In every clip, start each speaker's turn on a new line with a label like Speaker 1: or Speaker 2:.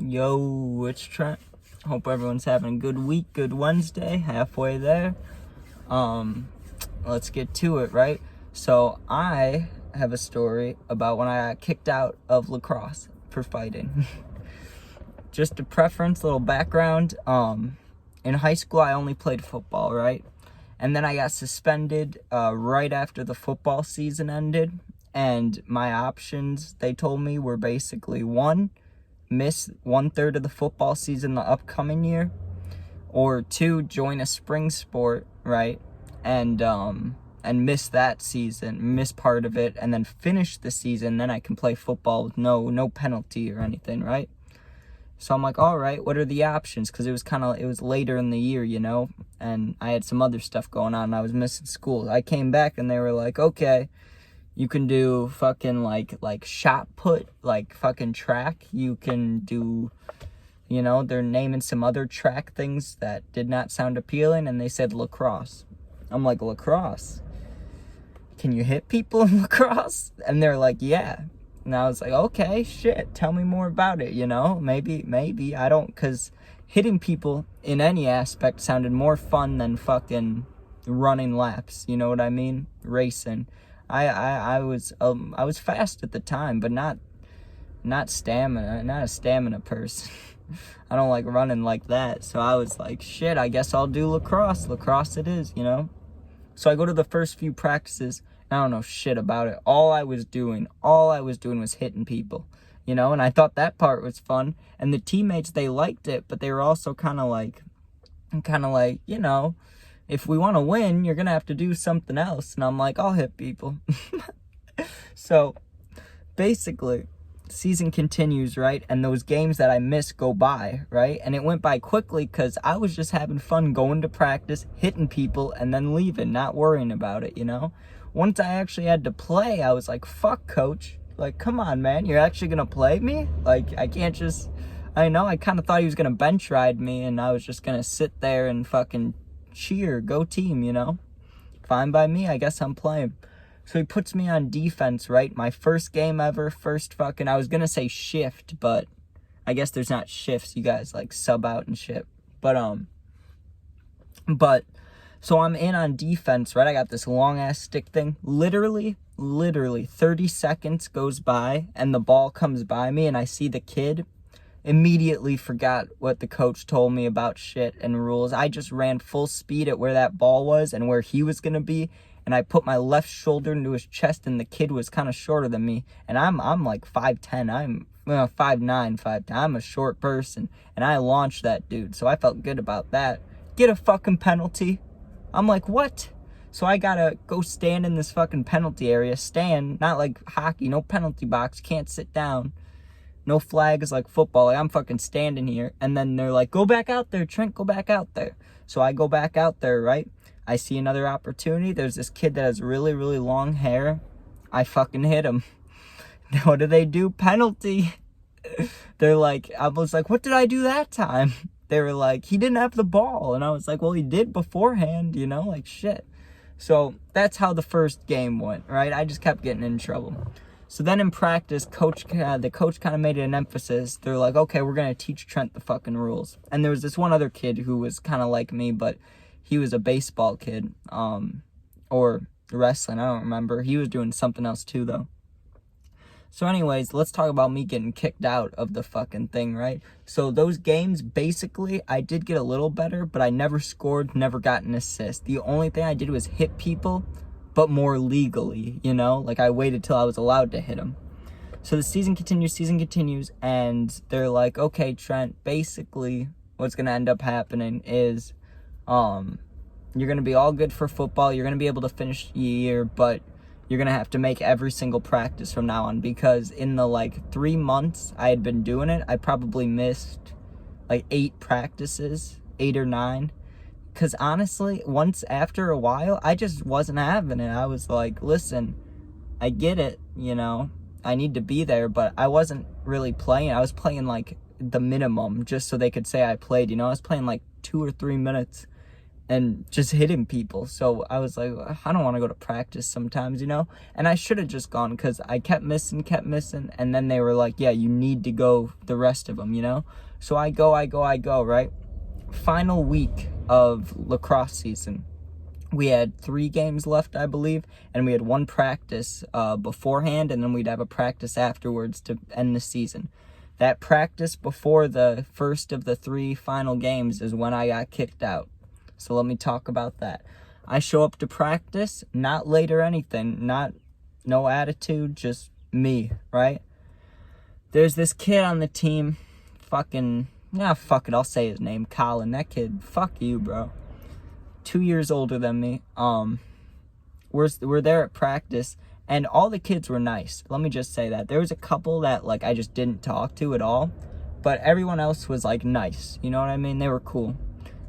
Speaker 1: Yo, it's Trent. Hope everyone's having a good week, good Wednesday, halfway there. Let's get to it, right? So I have a story about when I got kicked out of lacrosse for fighting. Just a preference, little background. In high school, I only played football, right? And then I got suspended right after the football season ended. And my options, they told me, were basically one, miss 1/3 of the football season the upcoming year, or two, join a spring sport, right? And miss that season, miss part of it, and then finish the season. Then I can play football with no penalty or anything, right? So I'm like, all right, what are the options? Because it was later in the year, you know, and I had some other stuff going on, and I was missing school. I came back, and they were like, okay, you can do fucking like shot put, like fucking track. You can do, you know, they're naming some other track things that did not sound appealing, and they said lacrosse. I'm like, lacrosse? Can you hit people in lacrosse? And they're like, yeah. And I was like, okay, shit, tell me more about it, you know? Maybe, I don't, because hitting people in any aspect sounded more fun than fucking running laps, you know what I mean? Racing. I was fast at the time, but not a stamina person. I don't like running like that. So I was like, shit, I guess I'll do lacrosse. Lacrosse it is, you know? So I go to the first few practices, and I don't know shit about it. All I was doing was hitting people, you know? And I thought that part was fun. And the teammates, they liked it, but they were also kind of like, you know, if we want to win, you're going to have to do something else. And I'm like, I'll hit people. So basically, season continues, right? And those games that I missed go by, right? And it went by quickly because I was just having fun going to practice, hitting people, and then leaving, not worrying about it, you know? Once I actually had to play, I was like, fuck, coach. Like, come on, man. You're actually going to play me? Like, I can't just... I know, I kind of thought he was going to bench ride me, and I was just going to sit there and fucking cheer, go team, you know? Fine by me, I guess I'm playing. So he puts me on defense, right? My first game ever, I was gonna say shift, but I guess there's not shifts. You guys like sub out and shit. But so I'm in on defense, right? I got this long ass stick thing. Literally 30 seconds goes by and the ball comes by me and I see the kid. Immediately forgot what the coach told me about shit and rules. I just ran full speed at where that ball was and where he was gonna be, and I put my left shoulder into his chest, and the kid was kind of shorter than me, and I'm like 5'10", I'm 5'9", 5'10", I'm a short person, and I launched that dude, so I felt good about that. Get a fucking penalty. I'm like, what? So I gotta go stand in this fucking penalty area, not like hockey, no penalty box, can't sit down. No flags like football. Like, I'm fucking standing here. And then they're like, go back out there, Trent, go back out there. So I go back out there, right? I see another opportunity. There's this kid that has really, really long hair. I fucking hit him. What do? Penalty. They're like, I was like, what did I do that time? They were like, he didn't have the ball. And I was like, well, he did beforehand, you know, like shit. So that's how the first game went, right? I just kept getting in trouble. So then in practice, the coach kind of made it an emphasis. They're like, okay, we're going to teach Trent the fucking rules. And there was this one other kid who was kind of like me, but he was a baseball kid, or wrestling, I don't remember. He was doing something else too, though. So anyways, let's talk about me getting kicked out of the fucking thing, right? So those games, basically, I did get a little better, but I never scored, never got an assist. The only thing I did was hit people, but more legally, you know? Like, I waited till I was allowed to hit them. So the season continues, and they're like, okay, Trent, basically, what's going to end up happening is, you're going to be all good for football, you're going to be able to finish the year, but you're going to have to make every single practice from now on, because in the, 3 months I had been doing it, I probably missed, 8 practices, 8 or 9. Because honestly, after a while, I just wasn't having it. I was like, listen, I get it, you know, I need to be there, but I wasn't really playing. I was playing the minimum just so they could say I played, you know. I was playing 2 or 3 minutes, and just hitting people. So I was like, I don't want to go to practice sometimes, and I should have just gone because I kept missing, and then they were like, yeah, you need to go the rest of them. So I go, right? Final week of lacrosse season. We had 3 games left, I believe, and we had 1 practice beforehand, and then we'd have a practice afterwards to end the season. That practice before the first of the 3 final games is when I got kicked out. So let me talk about that. I show up to practice, not late or anything, no attitude, just me, right? There's this kid on the team, fuck it, I'll say his name, Colin. That kid, fuck you, bro. 2 years older than me. We're there at practice, and all the kids were nice. Let me just say that. There was a couple that, I just didn't talk to at all, but everyone else was, nice. You know what I mean? They were cool.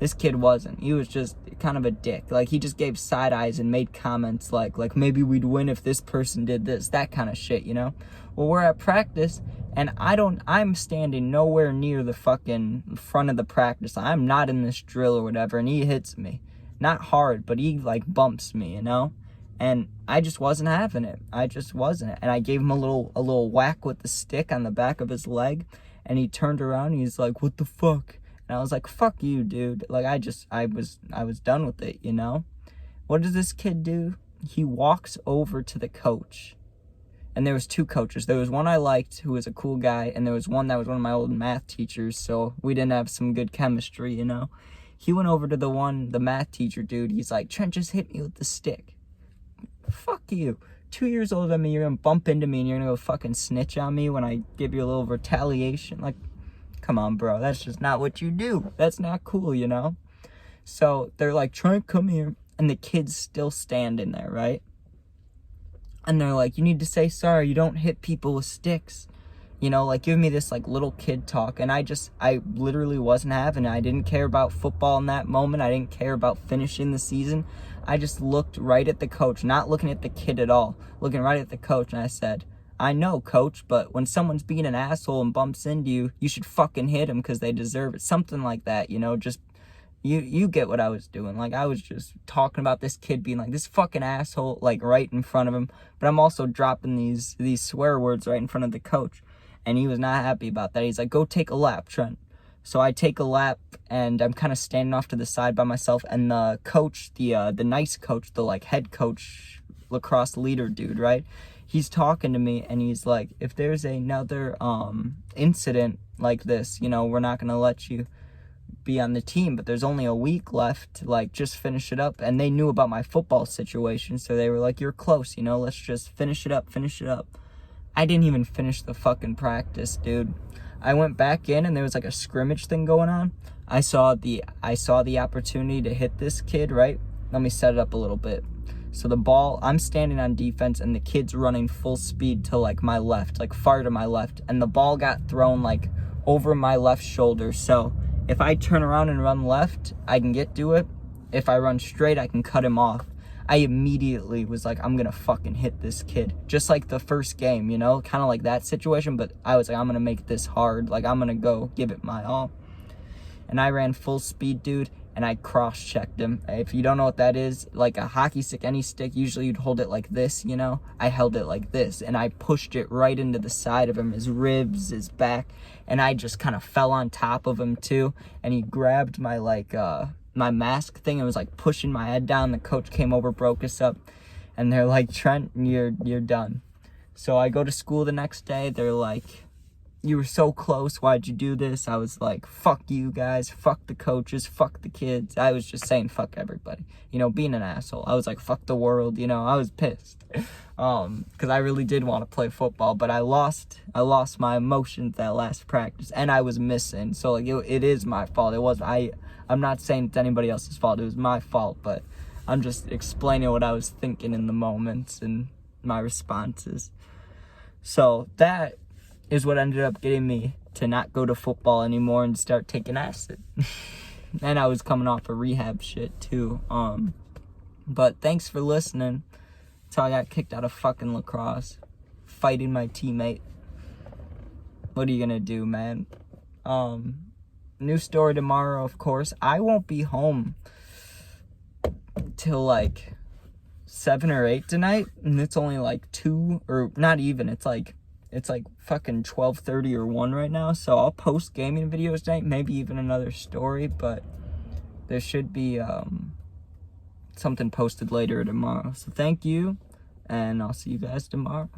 Speaker 1: This kid wasn't. He was just kind of a dick. He just gave side eyes and made comments like maybe we'd win if this person did this, that kind of shit, Well, we're at practice, and I'm standing nowhere near the fucking front of the practice. I'm not in this drill or whatever, and he hits me. Not hard, but he, bumps me, And I just wasn't having it. I just wasn't. And I gave him a little whack with the stick on the back of his leg, and he turned around, and he's like, what the fuck? And I was like, fuck you, dude. I was done with it, What does this kid do? He walks over to the coach. And there was 2 coaches. There was one I liked, who was a cool guy, and there was one that was one of my old math teachers, so we didn't have some good chemistry, He went over to the math teacher dude. He's like, Trent, just hit me with the stick. Fuck you. 2 years older than me, you're gonna bump into me, and you're gonna go fucking snitch on me when I give you a little retaliation. Come on, bro, that's just not what you do. That's not cool, So they're like, Trent, come here. And the kid's still standing there, right? And they're like, you need to say sorry. You don't hit people with sticks. Give me this little kid talk. And I literally wasn't having it. I didn't care about football in that moment. I didn't care about finishing the season. I just looked right at the coach, not looking at the kid at all, looking right at the coach. And I said, I know, coach, but when someone's being an asshole and bumps into you, you should fucking hit them because they deserve it. Something like that, just, you get what I was doing. I was just talking about this kid being this fucking asshole, right in front of him. But I'm also dropping these swear words right in front of the coach. And he was not happy about that. He's like, go take a lap, Trent. So I take a lap, and I'm kind of standing off to the side by myself. And the coach, the nice coach, the head coach, lacrosse leader dude, right? He's talking to me, and he's like, if there's another incident like this, we're not going to let you be on the team, but there's only a week left, just finish it up. And they knew about my football situation, so they were like, you're close, let's just finish it up. I didn't even finish the fucking practice, dude. I went back in, and there was a scrimmage thing going on. I saw the opportunity to hit this kid, right? Let me set it up a little bit. So the ball, I'm standing on defense, and the kid's running full speed to my left, far to my left, and the ball got thrown over my left shoulder. So if I turn around and run left, I can get to it. If I run straight, I can cut him off. I immediately was like, I'm gonna fucking hit this kid, just like the first game, kind of like that situation. But I was like, I'm gonna make this hard, I'm gonna go give it my all. And I ran full speed, dude, and I cross-checked him. If you don't know what that is, a hockey stick, any stick, usually you'd hold it like this, I held it like this, and I pushed it right into the side of him, his ribs, his back, and I just kind of fell on top of him too, and he grabbed my my mask thing and was pushing my head down. The coach came over, broke us up, and they're like, Trent, you're done. So I go to school the next day. They're like, you were so close, why'd you do this? I was like, fuck you guys, fuck the coaches, fuck the kids. I was just saying fuck everybody, being an asshole. I was like, fuck the world, I was pissed. Because I really did want to play football, but I lost my emotions that last practice, and I was missing. So it is my fault. I'm not saying it's anybody else's fault. It was my fault, but I'm just explaining what I was thinking in the moments and my responses. So that is what ended up getting me to not go to football anymore and start taking acid. And I was coming off of rehab shit too. But thanks for listening. That's how I got kicked out of fucking lacrosse. Fighting my teammate. What are you gonna do, man? New story tomorrow, of course. I won't be home till like 7 or 8 tonight, and it's only like 2, or not even, it's like fucking 12:30 or 1 right now. So I'll post gaming videos tonight, maybe even another story, but there should be something posted later tomorrow. So thank you, and I'll see you guys tomorrow.